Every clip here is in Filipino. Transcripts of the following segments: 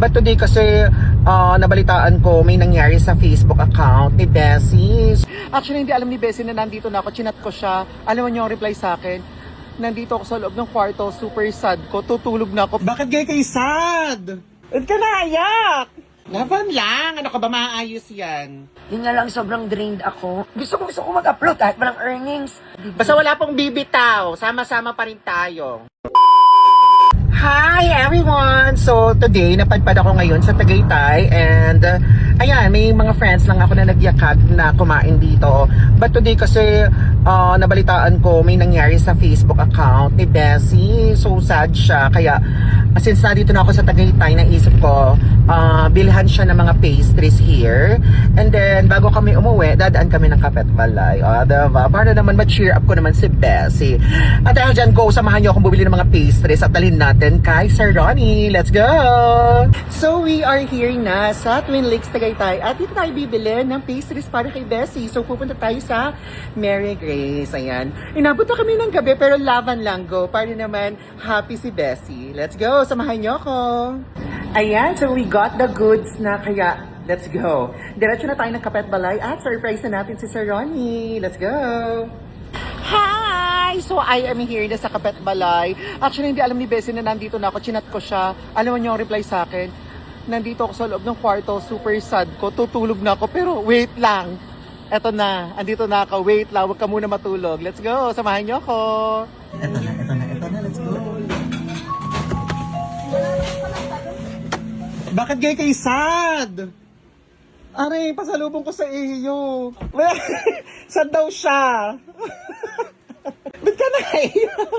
But today kasi nabalitaan ko may nangyari sa Facebook account ni Bessie. Actually, hindi alam ni Bessie na nandito na ako. Chinat ko siya. Alam mo niyo ang reply sa akin? Nandito ako sa loob ng kwarto. Super sad ko. Tutulog na ako. Bakit gay kayo sad? Ba't ka naiyak? Laban lang. Ano ka ba maayos yan? Yun nga lang, sobrang drained ako. Gusto ko mag-upload kahit walang earnings. Basta wala pong bibitaw. Sama-sama pa rin tayo. Hi everyone! So today, napadpad ako ngayon sa Tagaytay and ayan, may mga friends lang ako na nagyakag na kumain dito. But today kasi nabalitaan ko may nangyari sa Facebook account ni Bessie. So sad siya. Kaya since nandito na ako sa Tagaytay, naisip ko bilhan siya ng mga pastries here. And then bago kami umuwi, dadaan kami ng Kapet Balay. Diba? Para naman ma-cheer up ko naman si Bessie. At dahil dyan, go, samahan niyo akong bumili ng mga pastries at dalhin natin kay Sir Ronnie. Let's go! So we are here na sa Twin Lakes, Tagaytay at dito tayo bibili ng pastries para kay Bessie. So pupunta tayo sa Mary Grace. Ayan. Inabot na kami ng gabi pero laban lang, go. Para naman happy si Bessie. Let's go! Samahan niyo ako! Ayan, so we got the goods na kaya let's go. Diretso na tayo ng Kapet Balay at surprise na natin si Sir Ronnie. Let's go! Hi! So I am here na sa Kapet Balay. Actually, hindi alam ni Bessie na nandito na ako. Chinat ko siya. Alam mo niyo ang reply sa akin? Nandito ako sa loob ng kwarto. Super sad ko. Tutulog na ako. Pero wait lang. Eto na. Andito na ako. Wait lang. Huwag ka muna matulog. Let's go. Samahan niyo ako. Eto na. Let's go. Bakit gay kayo sad? Aray, pasalubong ko sa iyo. Sad daw siya. Ba't ka naiyak?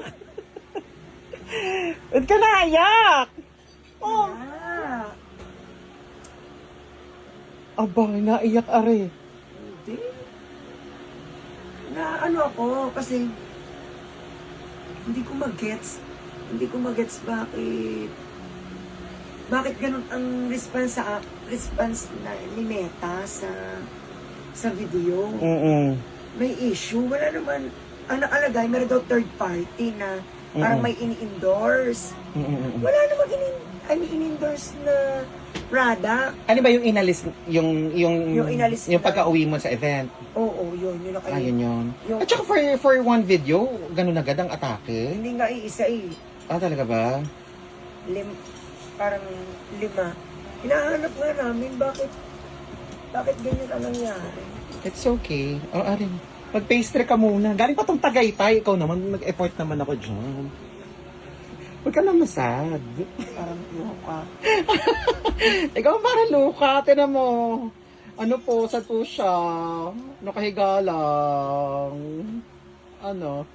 Ba't ka naiyak? Oh. Aba, naiyak are. Hindi. Na ano ako, kasi hindi ko magets bakit ganun ang response na ni Meta sa video. May issue, wala naman. Ang nakalagay, meron daw third party na parang may ini-endorse. Wala namang ini-endorse na product. Ano ba yung inalis, yung inalis yung na- pagka-uwi mo sa event? Oo, yun nakalagay. Ayun yun. Yung- At saka for one video, ganun agad ang atake? Hindi nga iisa eh. Talaga ba? Parang 5. Hinahanap nga namin, bakit ganyan ang nangyari? It's okay. Arin. Mag-pastry ka muna. Galing pa tong Tagaytay. Ikaw naman, mag-effort naman ako dyan. Huwag ka naman sad. Parang luka. Ikaw parang luka. Tinan mo. Ano po, sad po siya. Nakahiga lang. Ano?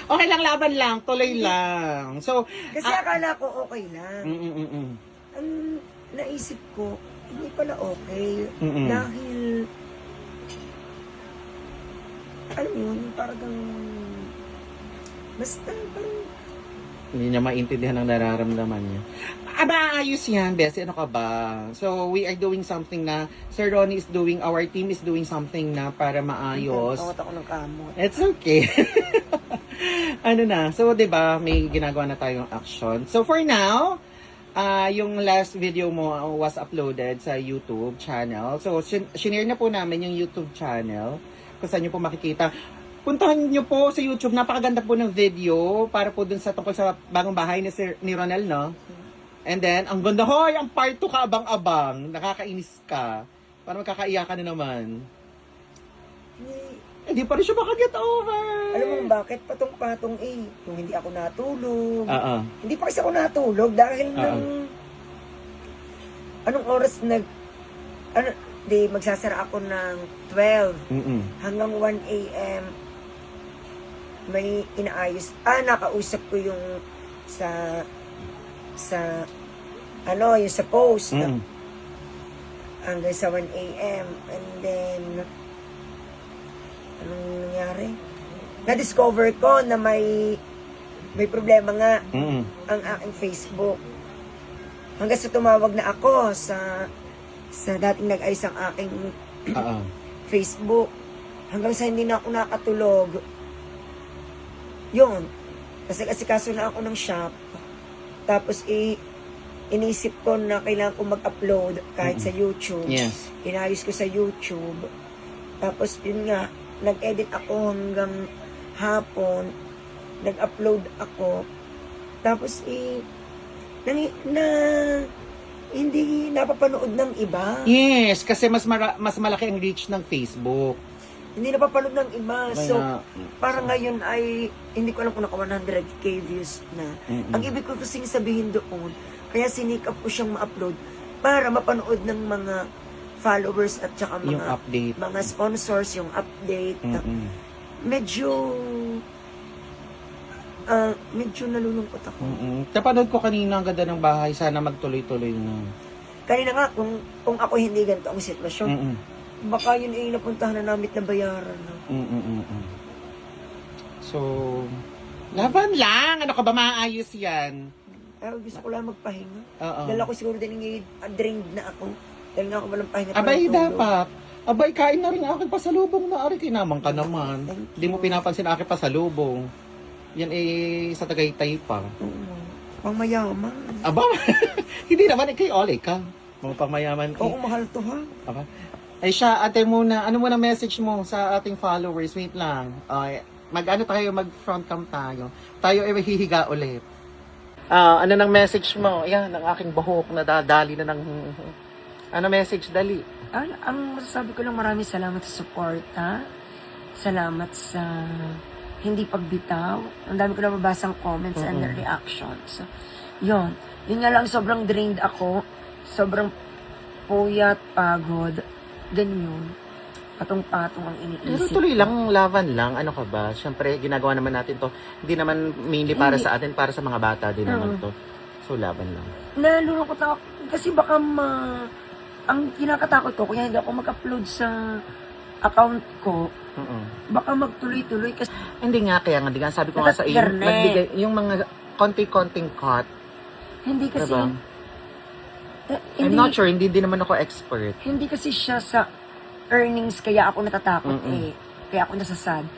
Okay lang, laban lang. Tuloy lang. So, Kasi akala ko okay lang. mm. Ang naisip ko, hindi pala okay. Mm-mm. Dahil, alam mo yun, parang, basta parang, Hindi niya maintindihan ang nararamdaman niya. Aba, ayos yan, Bessie. Ano ka ba? So, we are doing something na, Sir Ronnie is doing, our team is doing something na para maayos. Tawat ako ng kamot. It's okay. Ano na? So, 'di ba, may ginagawa na tayong action. So, for now, yung last video mo was uploaded sa YouTube channel. So, shinare na po namin yung YouTube channel kung saan nyo po makikita. Puntahan nyo po sa YouTube. Napakaganda po ng video para po dun sa tungkol sa bagong bahay ni Ronel, no? And then, ang ganda, hoy, ang part 2 ka abang-abang. Nakakainis ka. Para magkakaiyakan na naman. Hindi pa rin siya makaget over. Alam mo bakit? Patong-patong eh. Kung hindi ako natulog. Hindi pa kasi ako natulog dahil anong oras magsasara ako ng 12 hanggang 1 a.m. May inaayos. Nakausap ko yung sa yung sa post. Hanggang sa 1 a.m. And then, anong nangyari? Na-discover ko na may problema nga ang aking Facebook. Hanggang sa tumawag na ako sa dating nag-ayos ang aking Facebook. Hanggang sa hindi na ako nakatulog. Yun. Kasi kaso na ako ng shop. Tapos inisip ko na kailangan ko mag-upload kahit sa YouTube. Yes. Inayos ko sa YouTube. Tapos yun nga, nag-edit ako hanggang hapon. Nag-upload ako. Tapos hindi napapanood ng iba. Yes, kasi mas malaki ang reach ng Facebook. Hindi napapanood ng iba. So, Kaya, parang ngayon ay, hindi ko alam kung naka 100k views na. Ang ibig ko kasing sabihin doon, kaya sinikap ko siyang ma-upload para mapanood ng mga followers at saka yung mga update. mga sponsors, yung update. Medyo nalulungkot ako. Napanood ko kanina ang ganda ng bahay. Sana magtuloy-tuloy na. Kanina nga, kung ako hindi ganito ang sitwasyon, baka yun ay napuntahan na namin na bayaran. No? So, laban lang. Ano ka ba, maayos yan? Gusto ko lang magpahinga. Oo. Dala ko siguro din drained na ako. Dahil nga ako walang pahinga. Abay, parang tulog. dapat. Abay, kain na rin aking pasalubong na ari. Kinamang ka naman. Hindi mo pinapansin aking pasalubong. Yan sa Tagaytay pa. Oo. Pang mayaman. Aba, hindi naman kay Ole ka. Mga pangmayaman ka. Oo, mahal to ha. Aba. Ay siya, ate muna. Ano muna message mo sa ating followers? Wait lang. Mag-front cam tayo. Tayo ay hihiga ulit. Ano nang message mo? Yan, ang aking buhok na dadali na ng... Ano message, dali? Ang masasabi ko lang, maraming salamat sa support, ha? Salamat sa hindi pagbitaw. Ang dami ko na mabasang comments and reactions. So, yun. Yun nga lang, sobrang drained ako. Sobrang puyat, pagod. Ganyan. Patong-patong ang Pero iniisip. tuloy lang, laban lang. Ano ka ba? Siyempre, ginagawa naman natin to. Hindi naman mainly para sa atin, para sa mga bata din naman to. So, laban lang. Nalulungkot ako. Kasi baka ang kinakatakot ko, kaya hindi ako mag-upload sa account ko, baka magtuloy-tuloy kasi Hindi nga, kaya nga, di nga sabi ko nga sa iyo, Internet. nagbigay, yung mga konti-konting cut, hindi kasi diba? I'm hindi, not sure, hindi din naman ako expert. hindi kasi siya sa earnings kaya ako natatakot kaya ako nasasad.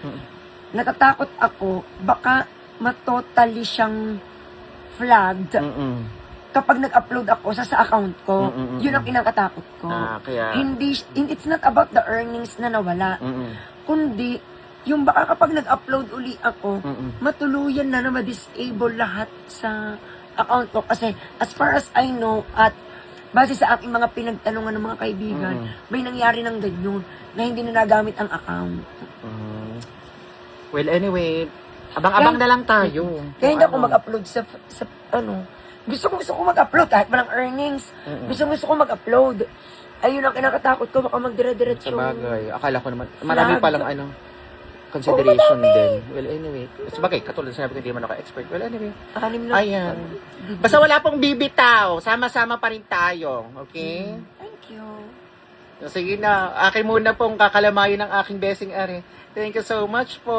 Natatakot ako baka matotally siyang flagged kapag nag-upload ako sa account ko. Yun ang kinakatakot ko. Kaya, It's not about the earnings na nawala, kundi yung baka kapag nag-upload uli ako, matuluyan na ma-disable lahat sa account ko. Kasi as far as I know, at base sa aking mga pinagtanungan ng mga kaibigan, may nangyari ng ganyan na hindi na nagamit ang account. well, anyway, abang-abang na lang tayo. Kaya hindi ako mag-upload sa Gusto ko mag-upload kahit walang earnings. Gusto ko mag-upload. Ayun ang kinakatakot ko, baka magdire-diretso. Sabagay, akala ko naman, marami palang consideration din. Well, anyway, sabagay, katulad sinabi ko, hindi naman ako expert. Well, anyway, ayan. Basta wala pong bibitaw, sama-sama pa rin tayo, okay? Thank you. Sige na, akin muna pong kakalamayin ng aking blessing, Ari. Thank you so much po.